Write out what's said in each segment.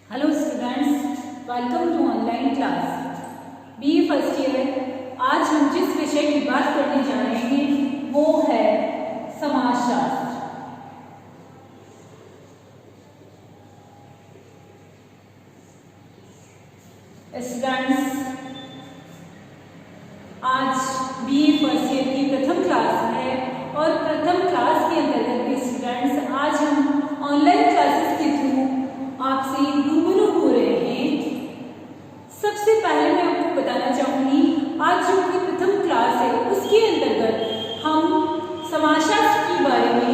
Hello students, welcome to online class BA first year. आज हम जिस विषय की बात करने जा रहे हैं वो है समाजशास्त्र। स्टूडेंट्स, आज बीए फर्स्ट ईयर की प्रथम क्लास है और प्रथम क्लास के अंतर्गत भी स्टूडेंट्स आज हम ऑनलाइन क्लासेस के थ्रू आपसे रूबरू हो रहे हैं। सबसे पहले मैं आपको बताना चाहूंगी, आज जो की प्रथम क्लास है उसके अंतर्गत हम समाजशास्त्र के बारे में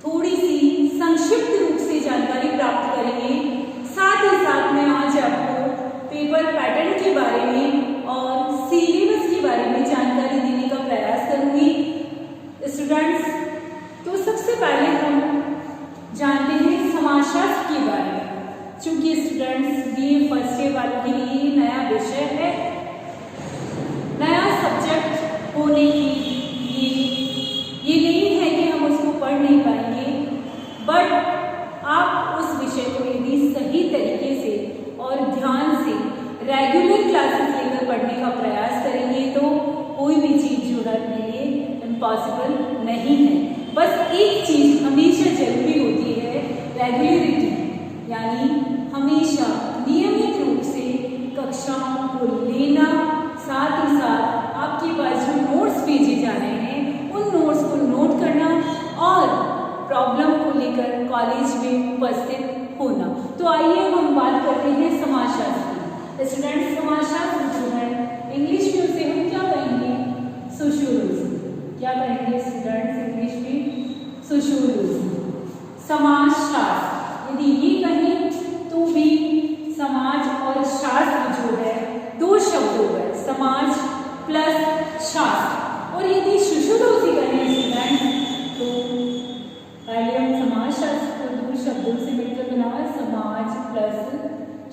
थोड़ी सी संक्षिप्त रूप से जानकारी प्राप्त करेंगे। साथ ही साथ मैं आज आपको पेपर पैटर्न के बारे में और सिलेबस के बारे में जानकारी देने का प्रयास करूंगी। स्टूडेंट्स, तो सबसे पहले हम जानते हैं समाजशास्त्र के बारे में। चूंकि स्टूडेंट्स बीए फर्स्ट ईयर वालों के लिए नया विषय है, नया सब्जेक्ट होने की ये नहीं है कि हम उसको पढ़ नहीं पाएंगे, बट आप उस विषय को यदि सही तरीके से और ध्यान से रेगुलर क्लासेस लेकर पढ़ने का प्रयास करेंगे तो कोई भी चीज जो है अपने लिए इम्पॉसिबल नहीं है। बस एक चीज हमेशा जरूरी होती है, रेगुलरिटी, यानी हमेशा नियमित रूप से कक्षाओं को लेना। साथ ही साथ आपके पास जो नोट्स भेजे जा रहे हैं उन नोट्स को नोट करना और प्रॉब्लम को लेकर कॉलेज में उपस्थित होना। तो आइए हम बात करते हैं समाजशास्त्र की। स्टूडेंट्स, समाजशास्त्र जो है इंग्लिश में उसे हम क्या कहेंगे? सोशियोलॉजी। क्या कहेंगे स्टूडेंट्स इंग्लिश में? सोशियोलॉजी। समाजशास्त्र यदि ये कहें तो भी समाज और शास्त्र जो है दो शब्द हो गए, समाज प्लस शास्त्र। और यदि सोशियोलॉजी कहें स्टूडेंट्स तो पहले हम समाजशास्त्र को दो शब्दों से मिलकर बना है, समाज प्लस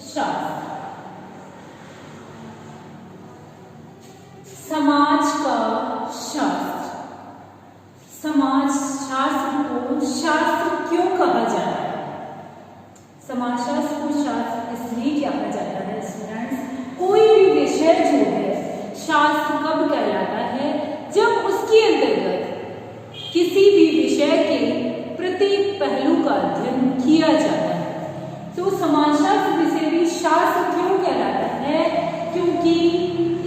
शास्त्र। समाज का शास्त्र। समाज शास्त्र को शास्त्र क्यों कहा जाता है? समाजशास्त्र को शास्त्र इसलिए कहा जाता है स्टूडेंट्स, कोई भी विषय जो है शास्त्र कब कहलाता है? जब उसके अंतर्गत किसी भी विषय के प्रत्येक पहलू का अध्ययन किया जाता है। तो समाजशास्त्र विषय भी शास्त्र क्यों कहलाता है? क्योंकि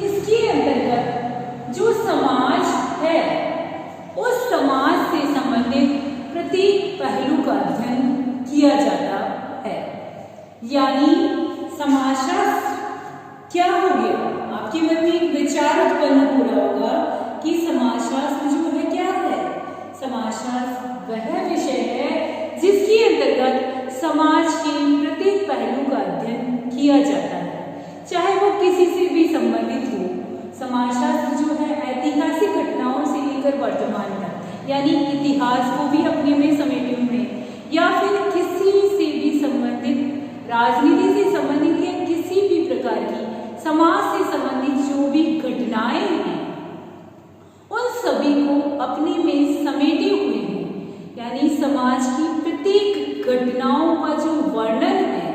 इसके अंतर्गत जो समाज है उस समाज से संबंधित प्रत्येक पहलू का अध्ययन किया जाता है। यानी समाजशास्त्र क्या हो गया? आपके मन में एक विचार उत्पन्न हो रहा होगा कि समाजशास्त्र जो है क्या है? समाजशास्त्र वह विषय है जिसके अंतर्गत समाज के प्रत्येक पहलू का अध्ययन किया जाता है, चाहे वो किसी से भी संबंधित हो। समाजशास्त्र जो है ऐतिहासिक घटनाओं से लेकर वर्तमान तक, यानी इतिहास को भी अपने में समेटे हुए, या फिर किसी से भी संबंधित, राजनीति से संबंधित या किसी भी प्रकार की समाज से संबंधित जो भी घटनाएं हैं उन सभी को अपने में समेटे हुए हैं। यानी समाज की प्रत्येक घटनाओं का जो वर्णन है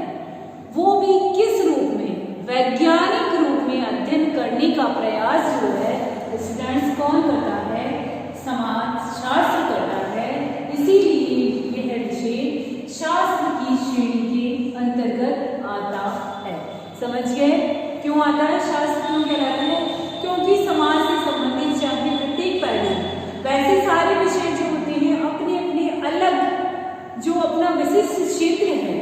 वो भी किस रूप में? वैज्ञानिक रूप में अध्ययन करने का प्रयास जो है स्टूडेंट्स कौन करता है? समाजशास्त्र करता है। इसीलिए यह विषय शास्त्र की श्रेणी के अंतर्गत आता है। समझ गए क्यों आता है? शास्त्र क्यों कहलाता है? क्योंकि समाज से संबंधित चाहे प्रत्येक पहलू, वैसे सारे विषय जो होते हैं अपने अपने अलग जो अपना विशिष्ट क्षेत्र है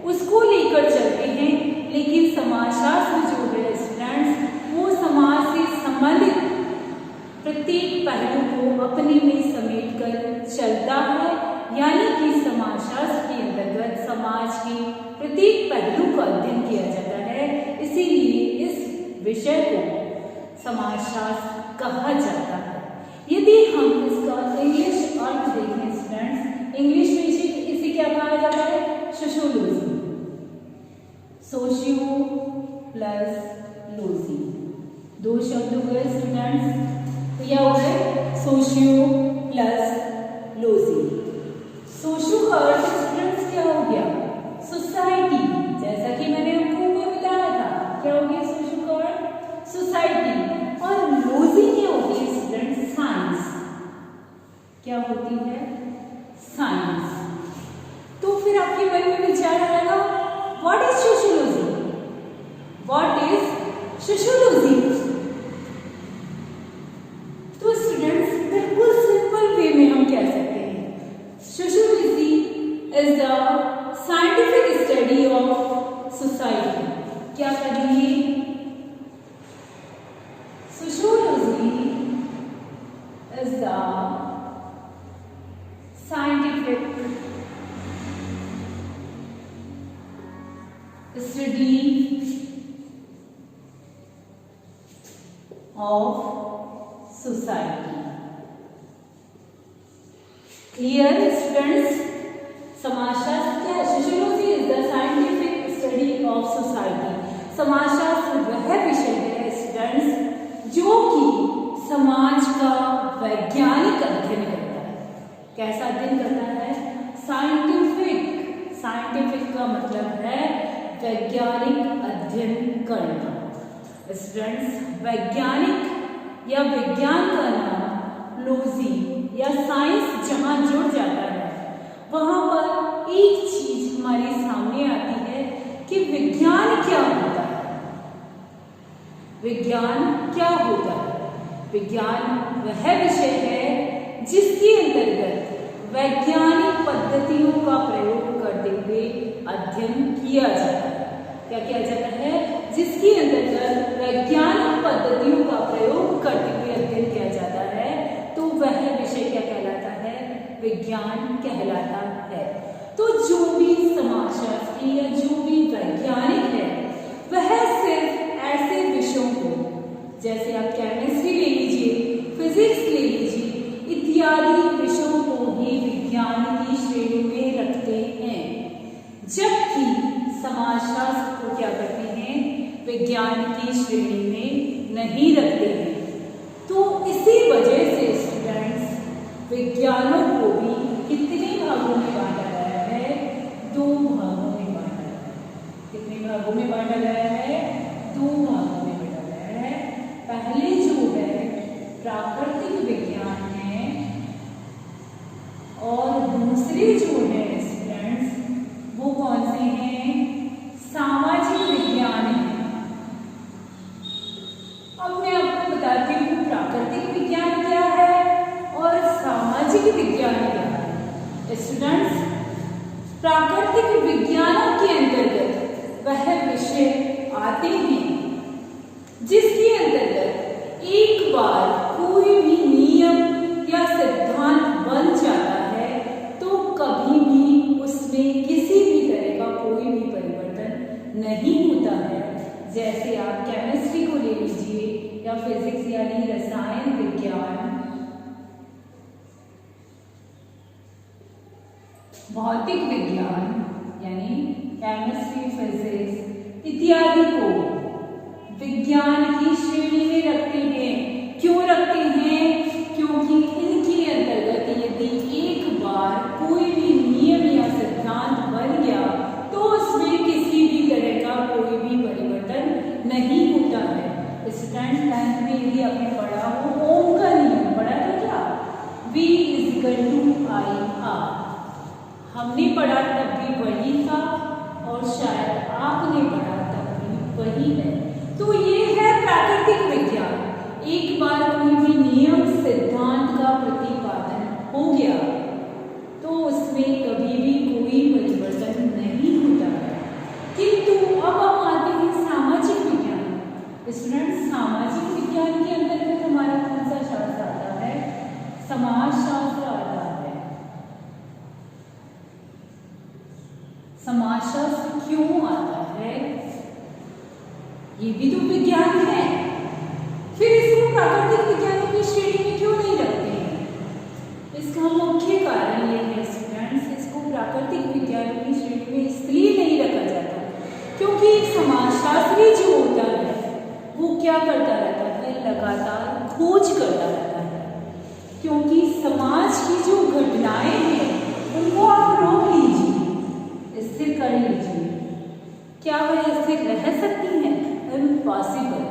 उसको लेकर चलते हैं, लेकिन समाजशास्त्र जो है स्टूडेंट्स वो समाज से संबंधित प्रत्येक पहलू को अपने में समेट कर चलता है। यानी कि समाजशास्त्र के अंतर्गत समाज के प्रत्येक पहलू का अध्ययन किया जाता है। इसीलिए इस विषय को समाजशास्त्र कहा जाता है। यदि हम इसका इंग्लिश अर्थ देखें स्टूडेंट्स, इंग्लिश में इसे क्या कहा जाता है? सोशियोलॉजी। सोशियो प्लस लॉजी, दो शब्द हो गए स्टूडेंट्स। तो यह हो गए सोशियो प्लस लॉजी। सोशियो का अर्थ स्टूडेंट्स क्या हो गया? क्या होती है? साइंस। तो फिर आपके मन में विचार आएगा, what is sociology? What is sociology? तो स्टूडेंट्स बिल्कुल सिंपल वे में हम कह सकते हैं, sociology is the scientific study of society. क्या करेंगे? Sociology is the scientific study of society. Clear students? समाजशास्त्र क्या है? Sociology is the scientific study of society. समाजशास्त्र वह विषय है स्टूडेंट्स जो कि समाज का वैज्ञानिक अध्ययन करता है। कैसा अध्ययन करता है? साइंटिफिक। साइंटिफिक का मतलब है वैज्ञानिक अध्ययन करना। स्टूडेंट्स वैज्ञानिक या विज्ञान का नाम लॉजी या साइंस जहां जुड़ जाता है वहां पर एक चीज हमारे सामने आती है कि विज्ञान क्या होता है। विज्ञान क्या होता है? विज्ञान वह विषय है जिसके अंतर्गत वैज्ञानिक पद्धतियों का प्रयोग करते हुए अध्ययन किया जाता है। क्या किया जाता है? जिसके अंतर्गत वैज्ञानिक पद्धतियों का प्रयोग करते हुए अध्ययन किया जाता है तो वह विषय क्या कहलाता है? विज्ञान कहलाता है। तो जो भी समाजशास्त्री या जो भी वैज्ञानिक है वह सिर्फ ऐसे विषयों को, जैसे आप केमिस्ट्री ले लीजिए, फिजिक्स ले लीजिए, इत्यादि विषयों को ही विज्ञान की श्रेणी में रखते हैं, जबकि समाजशास्त्र को क्या करते हैं? विज्ञान की श्रेणी में नहीं रखते हैं। तो इसी वजह से स्टूडेंट्स विज्ञानों को भी कितने भागों में बांटा गया है? 2 भागों में बांटा गया है। कितने भागों में बांटा गया है? 2 भागों में बांटा गया है। पहले जो है प्राकृतिक विज्ञान है और दूसरे जो है स्टूडेंट्स वो कौन से हैं? सामाजिक विज्ञान है। अब मैं आपको बताती हूँ प्राकृतिक विज्ञान क्या है और सामाजिक विज्ञान क्या है। स्टूडेंट्स प्राकृतिक विज्ञानों के अंतर्गत वह विषय आते हैं जिसके अंतर्गत एक बार कोई भी नियम या सिद्धांत बन जाता है तो कभी भी उसमें किसी भी तरह का कोई भी परिवर्तन नहीं होता है। जैसे आप केमिस्ट्री को ले लीजिए या फिजिक्स यानी रसायन विज्ञान, भौतिक विज्ञान यानी केमिस्ट्री, फिजिक्स इत्यादि को विज्ञान की श्रेणी में रखते हैं। क्यों रखते हैं? क्योंकि इनके अंतर्गत यदि एक बार कोई भी नियम या सिद्धांत बन गया तो उसमें किसी भी तरह का कोई भी परिवर्तन नहीं होता है। स्टूडेंट 9th में यदि आपने पढ़ा हो ओम का नियम पढ़ा था क्या? V = I/R। हमने पढ़ा तब भी वही था और शायद आपने पढ़ा तब भी वही है। तो ये है प्राकृतिक विज्ञान। एक बार कोई भी नियम सिद्धांत का प्रतिपादन हो गया तो उसमें कभी भी कोई परिवर्तन नहीं होता है। किंतु अब हम आते हैं सामाजिक विज्ञान। स्टूडेंट सामाजिक विज्ञान के अंतर्गत हमारा कौन सा शास्त्र आता है? समाजशास्त्र आता है। समाजशास्त्र क्यों आता है? ये भी तो विज्ञान है, फिर इसको प्राकृतिक विज्ञानों की श्रेणी में क्यों नहीं रखते हैं? इसका मुख्य कारण ये है स्टूडेंट्स, इसको प्राकृतिक विज्ञानों की श्रेणी में इसलिए नहीं रखा जाता क्योंकि एक समाजशास्त्री जो होता है वो क्या करता रहता है? लगातार खोज करता रहता है। क्योंकि समाज की जो घटनाएं हैं उनको आप रोक लीजिए, स्थिर कर लीजिए, क्या वह स्थिर रह सकती हैं? इम्पॉसिबल।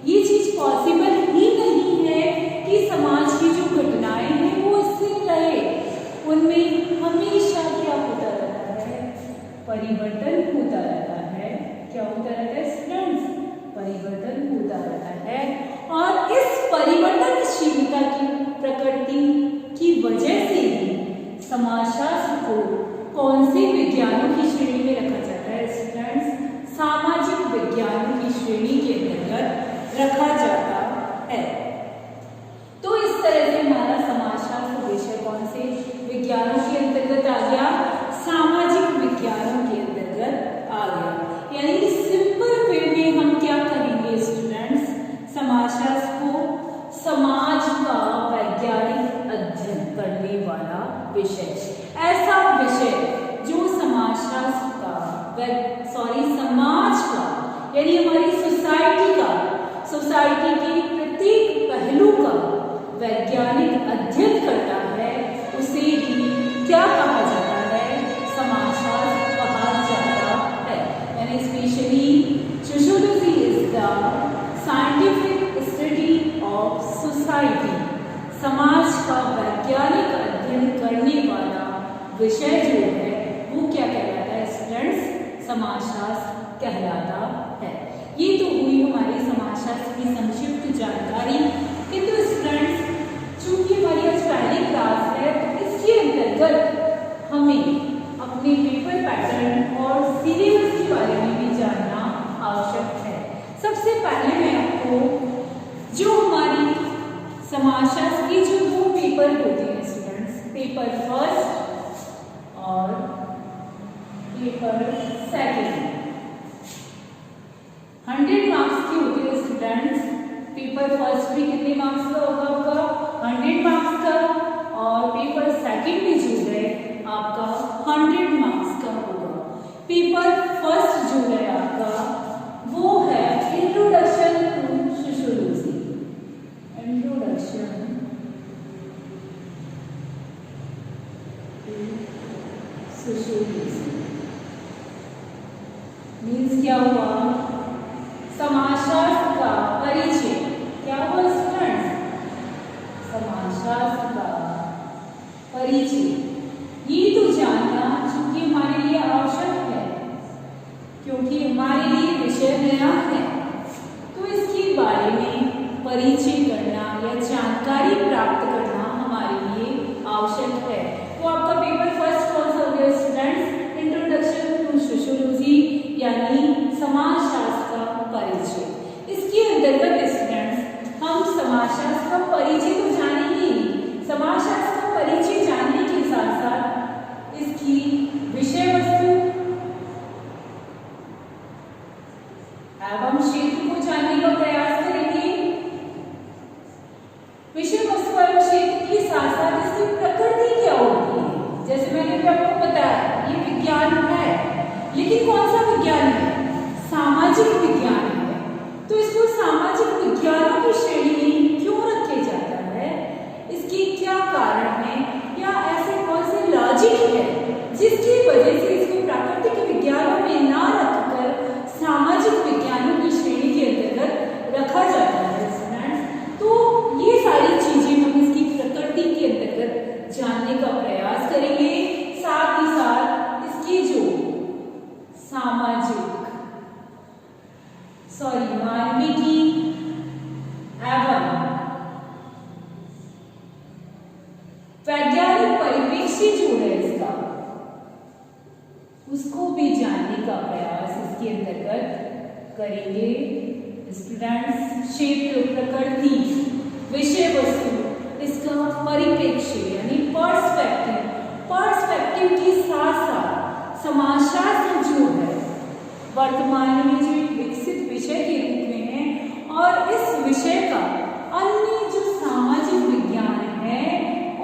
ये चीज पॉसिबल ही नहीं है कि समाज की जो घटनाएं हैं वो स्थिर समाजशास्त्र को कौन से विज्ञानों की श्रेणी में रखा जाता है स्टूडेंट्स? सामाजिक विज्ञानों की श्रेणी के अंतर्गत रखा जाता है। तो इस तरह से हमारा समाजशास्त्र विषय कौन से विज्ञानों के अंतर्गत आ गया? सामाजिक विज्ञानों के अंतर्गत आ गया। यानी सिंपल वे में हम क्या करेंगे स्टूडेंट्स? समाजशास्त्र को समाज का वैज्ञानिक अध्ययन करने वाला विषय, ऐसा विषय जो समाजशास्त्र का समाज का यानी हमारी सोसाइटी के प्रत्येक पहलू का वैज्ञानिक अध्ययन करता है, उसे ही क्या कहा जाता है? समाजशास्त्र कहा जाता है। यानी specially sociology is the scientific study of society. समाज का वैज्ञानिक अध्ययन करने वाला विषय जो है वो क्या कहलाता है स्टूडेंट्स? समाजशास्त्र कहलाता है। ये तो हुई हमारी समाजशास्त्र की संक्षिप्त जानकारी। किंतु स्टूडेंट्स चूंकि हमारी आज पहली क्लास है तो इसके अंतर्गत हमें अपने पेपर पैटर्न और सिलेबस के बारे में भी जानना आवश्यक है। सबसे पहले मैं आपको जो हमारी समाजशास्त्र की जो दो पेपर होते हैं स्टूडेंट्स, पेपर फर्स्ट और पेपर सेकंड, 100 मार्क्स की होती है स्टूडेंट्स। पेपर फर्स्ट भी कितने मार्क्स का होगा आपका? 100 मार्क्स का, और पेपर सेकंड भी जो है आपका 100 मार्क्स का होगा। पेपर फर्स्ट जो है आपका वो है introduction to sociology. Introduction to sociology means क्या हुआ? समाजशास्त्र का परिचय। क्या हुआ स्टूडेंट्स? समाजशास्त्र का परिचय। ये तो जानना चूंकि हमारे लिए आवश्यक है, क्योंकि हमारे लिए विषय नया है, तो इसके बारे में परिचय करना या जानकारी प्राप्त करना हमारे लिए आवश्यक है। तो आपका पेपर फर्स्ट कौन सा हो गया स्टूडेंट्स? इंट्रोडक्शन टू सोशियोलॉजी यानी समाजशास्त्र का परिचय। इसके अंतर्गत स्टूडेंट्स हम समाजशास्त्र का परिचय तो जानेंगे ही, समाजशास्त्र का परिचय जानने के साथ साथ इसकी विषय वस्तु एवं क्षेत्र को जानने का प्रयास करेंगे। विषय वस्तु एवं क्षेत्र के साथ साथ इसकी प्रकृति क्या होती है? जैसे मैंने भी आपको बताया ये विज्ञान है, लेकिन कौन सा विज्ञान है? सामाजिक विज्ञान है। तो इसको सामाजिक विज्ञानों की श्रेणी में क्यों रखे जाता है? इसके क्या कारण है या ऐसे कौन से लॉजिक है जिसकी वजह से इसको प्राकृतिक विज्ञानों में ना रखकर सामाजिक विज्ञानों की श्रेणी के अंतर्गत रखा जाता है स्टूडेंट्स? तो ये सारी चीजें हम इसकी प्रकृति के अंतर्गत जानने का प्रयास करेंगे। साथ ही साथ इसकी जो मानविकी एवं वैज्ञानिक परिप्रेक्ष्य जो है इसका, उसको भी जानने का प्रयास इसके अंतर्गत करेंगे स्टूडेंट्स। क्षेत्र, प्रकृति, विषय वस्तु, इसका परिप्रेक्ष्य यानी पर्सपेक्टिव के साथ साथ समाजशास्त्र जो है वर्तमान में जो एक विकसित विषय के रूप में है, और इस विषय का अन्य जो सामाजिक विज्ञान है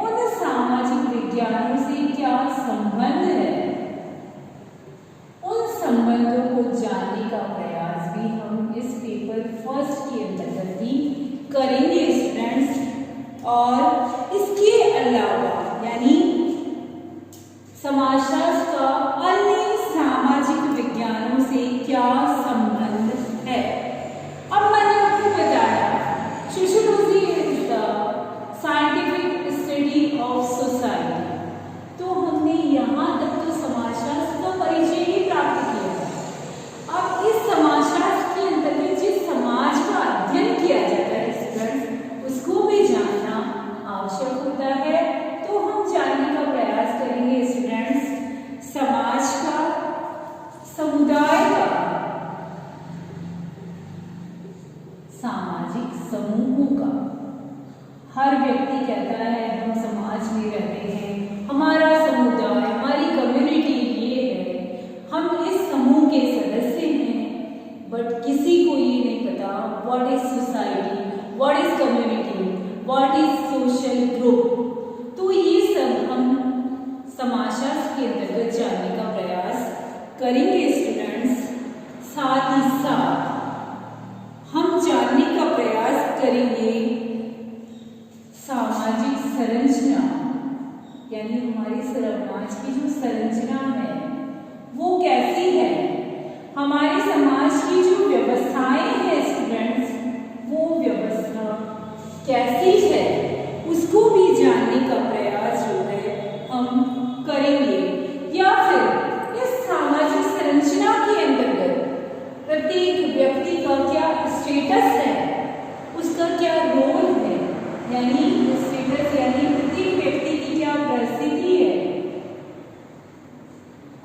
उन सामाजिक विज्ञानों से क्या संबंध है, उन संबंधों को जानने का प्रयास भी हम इस पेपर फर्स्ट के अंतर्गत ही करेंगे स्टूडेंट्स। और इसके अलावा यानी समाजशास्त्र का अन्य सामाजिक विज्ञानों से क्या संबंध है? अब मैंने आपको बताया sociology is the scientific study of society. तो हमने यहाँ तक तो समाजशास्त्र का परिचय ही प्राप्त किया। अब इस समाजशास्त्र के अंतर्गत जिस समाज का अध्ययन किया जाता है स्टूडेंट्स, के अंतर्गत जानने का प्रयास करेंगे स्टूडेंट्स। साथ ही साथ हम जानने का प्रयास करेंगे सामाजिक संरचना, यानी हमारी समाज की जो संरचना है वो कैसी है, हमारे समाज की जो व्यवस्थाएं हैं स्टूडेंट्स, वो व्यवस्था कैसी है, उसको भी जानने का प्रयास जो है हम करेंगे। या फिर इस सामाजिक संरचना के अंतर्गत प्रत्येक व्यक्ति का क्या स्टेटस है, उसका क्या रोल है, यानी स्टेटस यानी प्रत्येक व्यक्ति की क्या परिस्थिति है,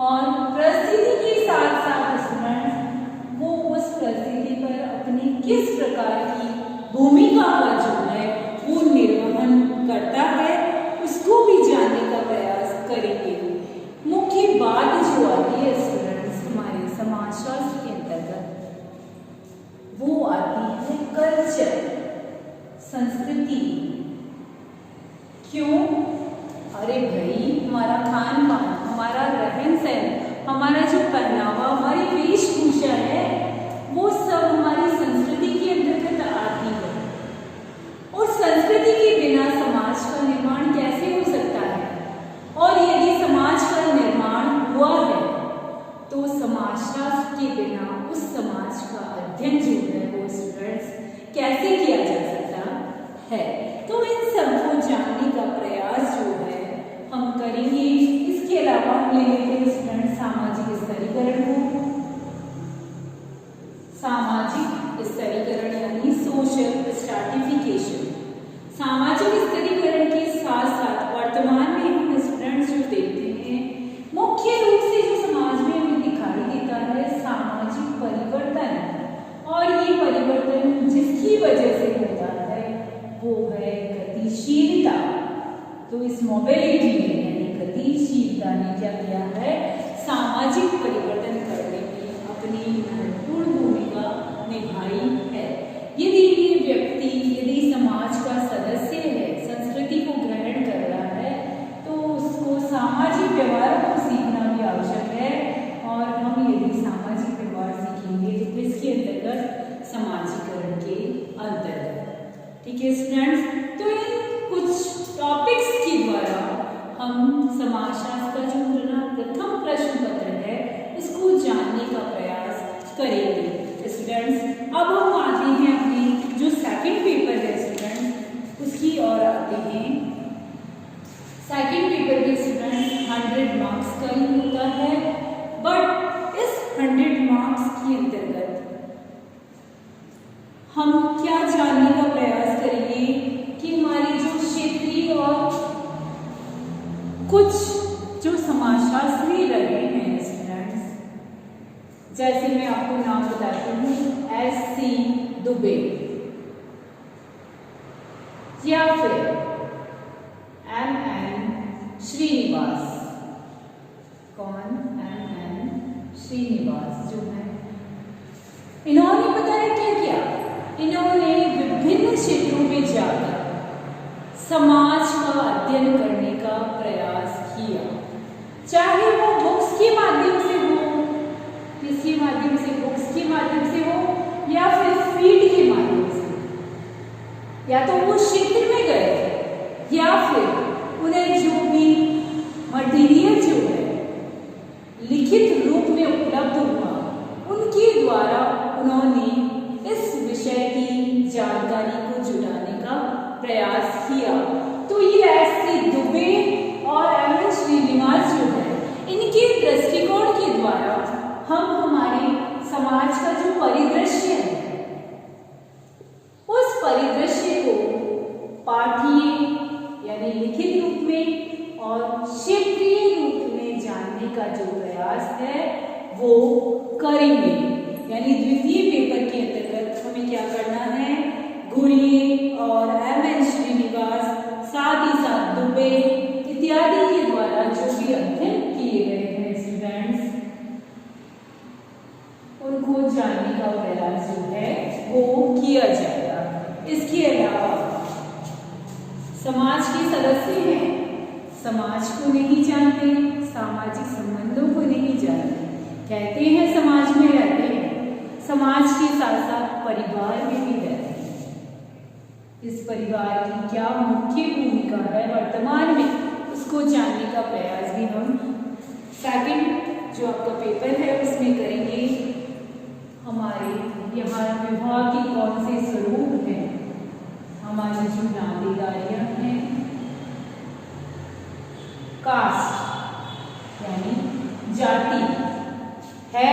और परिस्थिति के साथ साथ स्टूडेंट्स वो उस परिस्थिति पर अपनी किस प्रकार की भूमिका का जो है वो निर्वहन करता है, उसको भी जानने का प्रयास करेंगे। मुख्य बात जो आती है स्टूडेंट्स हमारे समाजशास्त्र के अंतर्गत, वो आती है कल्चर, संस्कृति। क्यों? अरे भाई, हमारा खान पान, हमारा रहन सहन, हमारा जो पहनावा, हमारी वेशभूषा है, वो सब हमारी संस्कृति के अंतर्गत आती है। और संस्कृति के बिना समाज का निर्माण कैसे हो सकता है? और यदि समाज का निर्माण हुआ है तो समाजशास्त्र के बिना उस समाज का अध्ययन जो है वो स्टूडेंट्स कैसे किया जा सकता है? तो इन सबको जानने का प्रयास जो है हम करेंगे। इसके अलावा हम ले लेते हैं स्टूडेंट सामाजिक स्तरीकरण को। सामाजिक स्तरीकरण यानी सोशल स्ट्रैटिफिकेशन। सामाजिक स्तरीकरण के साथ साथ वर्तमान में हम स्टूडेंट्स जो देखते हैं, मुख्य रूप से जो समाज में हमें दिखाई देता है सामाजिक परिवर्तन, और ये परिवर्तन जिसकी वजह से होता है वो है गतिशीलता। तो इस मोबिलिटी में यानी गतिशीलता ने क्या किया है, सामाजिक परिवर्तन करने में अपनी महत्वपूर्ण भूमिका निभाई है। यदि ये व्यक्ति, यदि समाज का सदस्य है, संस्कृति को ग्रहण कर रहा है, तो उसको सामाजिक व्यवहार को सीखना भी आवश्यक है। और हम यदि सामाजिक व्यवहार सीखेंगे तो इसके अंतर्गत समाजीकरण के अंतर्गत। ठीक है स्टूडेंट्स, तो इन कुछ टॉपिक्स के द्वारा हम समाजशास्त्र का जो प्रथम प्रश्न पत्र है इसको जानने का प्रयास करेंगे स्टूडेंट्स। अब हम आते हैं अपनी जो सेकंड पेपर है स्टूडेंट्स, उसकी ओर आते हैं। सेकंड पेपर के स्टूडेंट्स 100 मार्क्स का ही होता है, बट इस 100 मार्क्स के अंतर्गत हम क्या जानने का प्रयास करेंगे कि हमारी जो क्षेत्रीय और कुछ जो समाजशास्त्री रहे हैं स्टूडेंट्स, जैसे मैं आपको नाम बताती हूँ, S.C. दुबे या फिर M.N. श्रीनिवास। कौन? M.N. श्रीनिवास जो है, इन्होंने पता है क्या किया, इन्होंने विभिन्न क्षेत्रों में जाकर समाज का अध्ययन करने का प्रयास किया, चाहे वो बुक्स के माध्यम से हो, किसी माध्यम से, बुक्स के माध्यम से हो, या फिर फील्ड के माध्यम से, या तो वो क्षेत्र में गए, या फिर उन्हें जो भी मटेरियल जो है लिखित रूप में उपलब्ध हुआ, उनके द्वारा उन्होंने इस विषय की जानकारी को जुटाने का प्रयास किया। तो ये S.C. दुबे और M.N. श्रीनिवास जो है, इनके दृष्टिकोण के द्वारा हम हमारे समाज का जो परिदृश्य है, उस परिदृश्य को पाठीय यानी लिखित रूप में और क्षेत्रीय रूप में जानने का जो प्रयास है वो करेंगे। यानी द्वितीय पेपर के अंतर्गत हमें क्या करना है, घुरिये और M.N. श्रीनिवास, साथ ही साथ दुबे इत्यादि के द्वारा जो भी अध्ययन किए गए हैं स्टूडेंट्स, उनको जानने का प्रयास जो है वो किया जाएगा। इसके अलावा समाज के सदस्य हैं, समाज समाज को नहीं जानते, सामाजिक संबंधों को नहीं जानते। कहते हैं समाज में रहते हैं, समाज के साथ साथ परिवार में भी रहते हैं। इस परिवार की क्या मुख्य भूमिका है वर्तमान में, उसको जानने का प्रयास भी हम सेकंड जो आपका पेपर है उसमें करेंगे। हमारे यहाँ विवाह के कौन से स्वरूप हैं, हमारी जो नातेदारियाँ हैं, कास्ट यानी जाति है,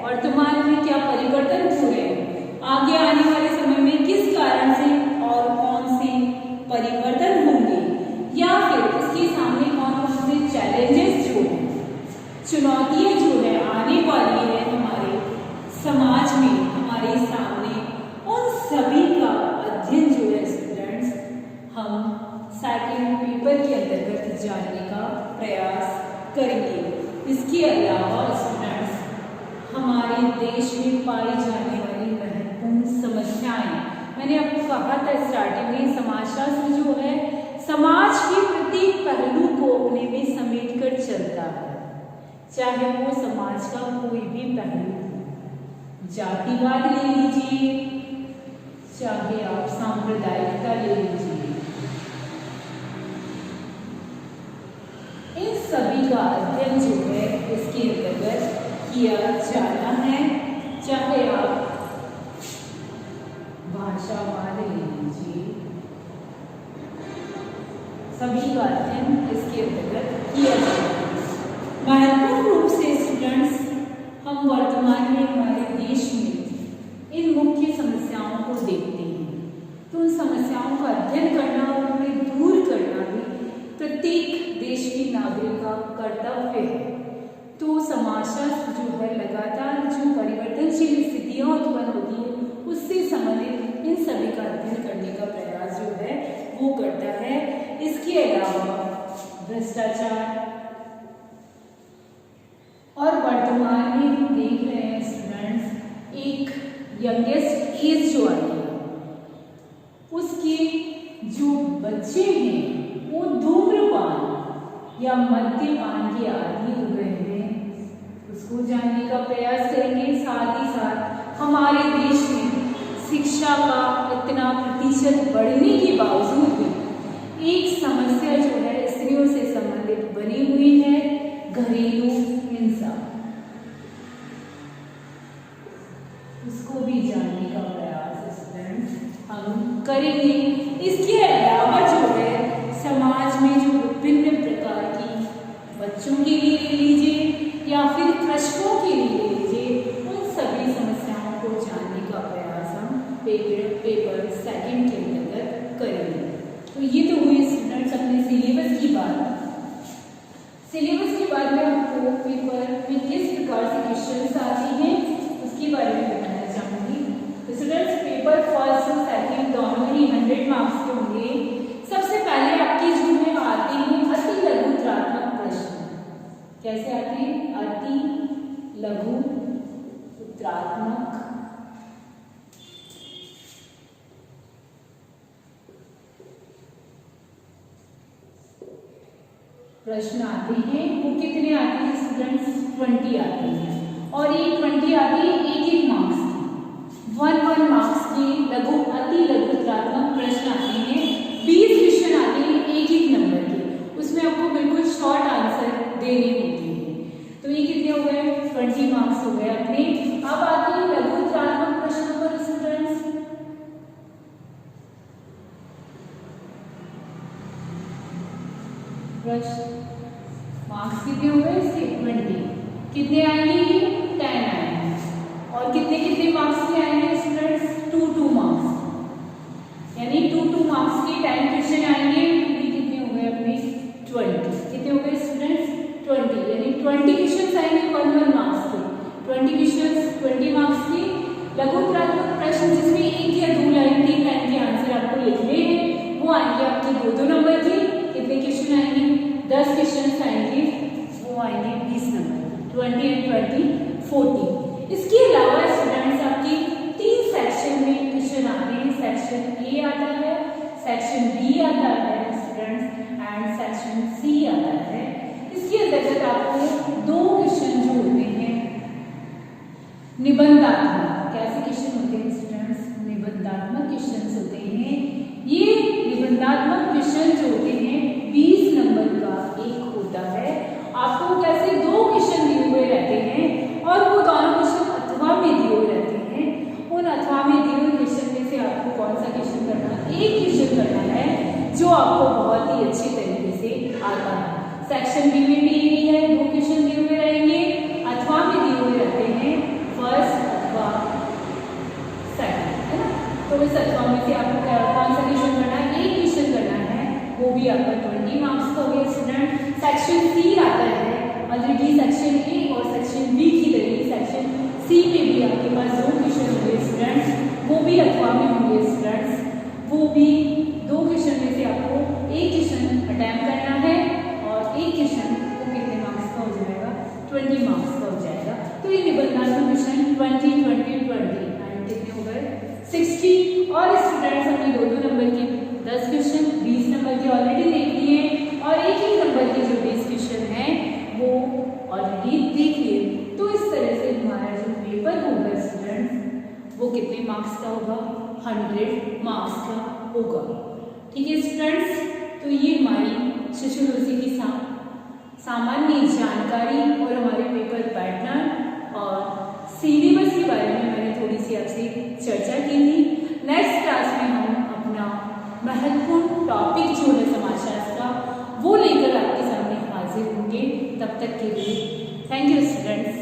वर्तमान में क्या परिवर्तन हो रहे हैं, आगे आने वाले समय में किस कारण से और कौन से परिवर्तन होंगे, या फिर उसके सामने कौन कौन से चैलेंजेस जो हैं, चुनौतियां जो है आने वाली है हमारे समाज में, हमारे सामने, उन सभी का अध्ययन जो है स्टूडेंट्स हम सेकंड पेपर के अंतर्गत जानने का प्रयास करेंगे। इसके अलावा स्टूडेंट्स हमारे देश में पाई जाने वाली महत्वपूर्ण समस्याएं, मैंने आपको कहा था स्टार्टिंग में, समाजशास्त्र जो है समाज के प्रत्येक पहलू को अपने में समेट कर चलता है, चाहे वो समाज का कोई भी पहलू, जातिवाद ले लीजिए, चाहे आप सांप्रदायिकता ले लीजिए, इन सभी का अध्ययन जो है इसके अंतर्गत किया जाना है। चाहे आप भाषावाद ले लीजिए, सभी का अध्ययन इसके अंतर्गत किया जाना है। महत्वपूर्ण रूप से स्टूडेंट्स हम वर्तमान में हमारे देश में इन मुख्य समस्याओं को देखते हैं, तो उन समस्याओं का अध्ययन करना और उन्हें दूर करना भी प्रत्येक देश के नागरिक का कर्तव्य है। तो समाजशास्त्र जो है लगातार जो परिवर्तनशील स्थितियां उत्पन्न होती है उससे संबंधित इन सभी का अध्ययन करने का प्रयास जो है वो करता है। इसके अलावा भ्रष्टाचार, और वर्तमान में हम देख रहे हैं स्टूडेंट्स एक यंगेस्ट एज जो आई है उसके जो बच्चे हैं वो धूम्रपान या मद्यपान के आदी हो गए हैं, उसको जानने का प्रयास करेंगे। साथ ही साथ हमारे देश में शिक्षा का इतना प्रतिशत बढ़ने के बावजूद भी एक समस्या जो है स्त्रियों से संबंधित बनी हुई है, घरेलू हिंसा, उसको भी जानने का प्रयास स्टूडेंट्स हम करेंगे। इसके अलावा जो है समाज में जो विभिन्न प्रकार की बच्चों के लिए ले लीजिए या फिर कृषकों के लिए ले लीजिए, उन सभी समस्याओं को जानने का प्रयास हम पेपर सेकंड के अंतर्गत करेंगे। तो ये तो हुई स्टूडेंट्स अपने सिलेबस की बात। सिलेबस के बाद में आपको पेपर में किस प्रकार से क्वेश्चंस आते हैं उसके बारे में बताना चाहूँगी। तो स्टूडेंट्स पेपर फर्स्ट और सेकंड दोनों ही 100 मार्क्स के होंगे। सबसे पहले आपकी जो है आते हैं अति लघु उत्तरात्मक प्रश्न। कैसे आते हैं? अति लघु उत्तरात्मक प्रश्न आते हैं। वो कितने आते हैं स्टूडेंट्स? 20 आते हैं, और ये 20 आते हैं एक मार्क्स के, 1 मार्क्स के लघु अति लघु उत्तरात्मक प्रश्न आते हैं। 20 क्वेश्चन आते हैं एक नंबर के, उसमें आपको बिल्कुल शॉर्ट आंसर देने होते हैं। तो ये कितने हो गए? 20 मार्क्स हो गए अपने। अब आते हैं लघु उत्तरात्मक प्रश्नों पर स्टूडेंट्स। प्रश्न मार्क्स कितने हो गए इसके? 20। कितने आएंगे? 10 आएंगे। और कितने कितने मार्क्स के आएंगे स्टूडेंट्स? 2 मार्क्स, यानी 2 मार्क्स के 10 क्वेश्चन आएंगे। ये कितने हो गए अपने? 20। कितने हो गए स्टूडेंट्स? 20, यानी 20 क्वेश्चन आएंगे 1 मार्क्स के। 20 क्वेश्चन 20 मार्क्स के लघु उत्तरात्मक प्रश्न जिसमें 1 या 2 लाइन 3 लाइन के आंसर आपको लिखने हैं वो आएंगे आपके 2 नंबर के। कितने क्वेश्चन आएंगे? 10 क्वेश्चन आएंगे, वो आएंगे 20 नंबर, 20 एंड 20 40। इसके अलावा स्टूडेंट्स आपके 3 सेक्शन में क्वेश्चन आते हैं। सेक्शन ए आता है, सेक्शन बी आता है स्टूडेंट्स, एंड सेक्शन सी आता है। इसके अंतर्गत आपको 2 क्वेश्चन जो होते हैं निबंधात्मक, कैसे क्वेश्चन होते हैं स्टूडेंट्स, निबंधात्मक क्वेश्चन होते हैं। ये निबंधात्मक क्वेश्चन जो होते हैं 20 नंबर का एक होता है। आपको कैसे 2 क्वेश्चन दिए हुए रहते हैं और वो दोनों क्वेश्चन अथवा में दिए हुए रहते हैं। उन अथवा में दिए हुए क्वेश्चन में से आपको कौन सा क्वेश्चन करना है, एक क्वेश्चन करना है जो आपको बहुत ही अच्छे तरीके से आता है। सेक्शन बी में भी यही है, 2 क्वेश्चन दिए हुए रहेंगे, अथवा में दिए हुए रहते हैं फर्स्ट अथवा सेकंड, है ना। तो इस अथवा में से आपको कौन सा क्वेश्चन करना है, एक क्वेश्चन करना है, वो भी आपका 20 मार्क्स का हो गया स्टूडेंट। सेक्शन सी आता है, ऑलरेडी सेक्शन ए और सेक्शन बी की तरह सेक्शन सी में भी आपके पास 2 क्वेश्चन होंगे स्टूडेंट्स, वो भी अथवा में होंगे स्टूडेंट्स। वो भी 2 क्वेश्चन में से आपको एक क्वेश्चन अटेम्प्ट करना है और एक क्वेश्चन को कितने मार्क्स का हो जाएगा, 20 मार्क्स का हो जाएगा। तो ये निबंधात्मक क्वेश्चन 20 20 20 एंड कितने हो गए 60। और स्टूडेंट्स हमने 2-2 नंबर की 10 क्वेश्चन 20 नंबर की ऑलरेडी देख लिए और एक ही नंबर के जो 20 क्वेश्चन हैं वो ऑलरेडी देख लिए। तो इस तरह से हमारा जो पेपर होगा स्टूडेंट्स वो कितने मार्क्स का होगा, 100 मार्क्स का होगा। ठीक है स्टूडेंट्स, तो ये हमारी सोशियोलॉजी की सामान्य जानकारी और हमारे पेपर पैटर्न और सिलेबस के बारे में मैंने थोड़ी सी आपसे चर्चा की थी। नेक्स्ट क्लास में हम अपना महत्वपूर्ण टॉपिक जो है समाजशास्त्र का वो लेकर आपके सामने हाजिर होंगे। तब तक के लिए थैंक यू स्टूडेंट्स।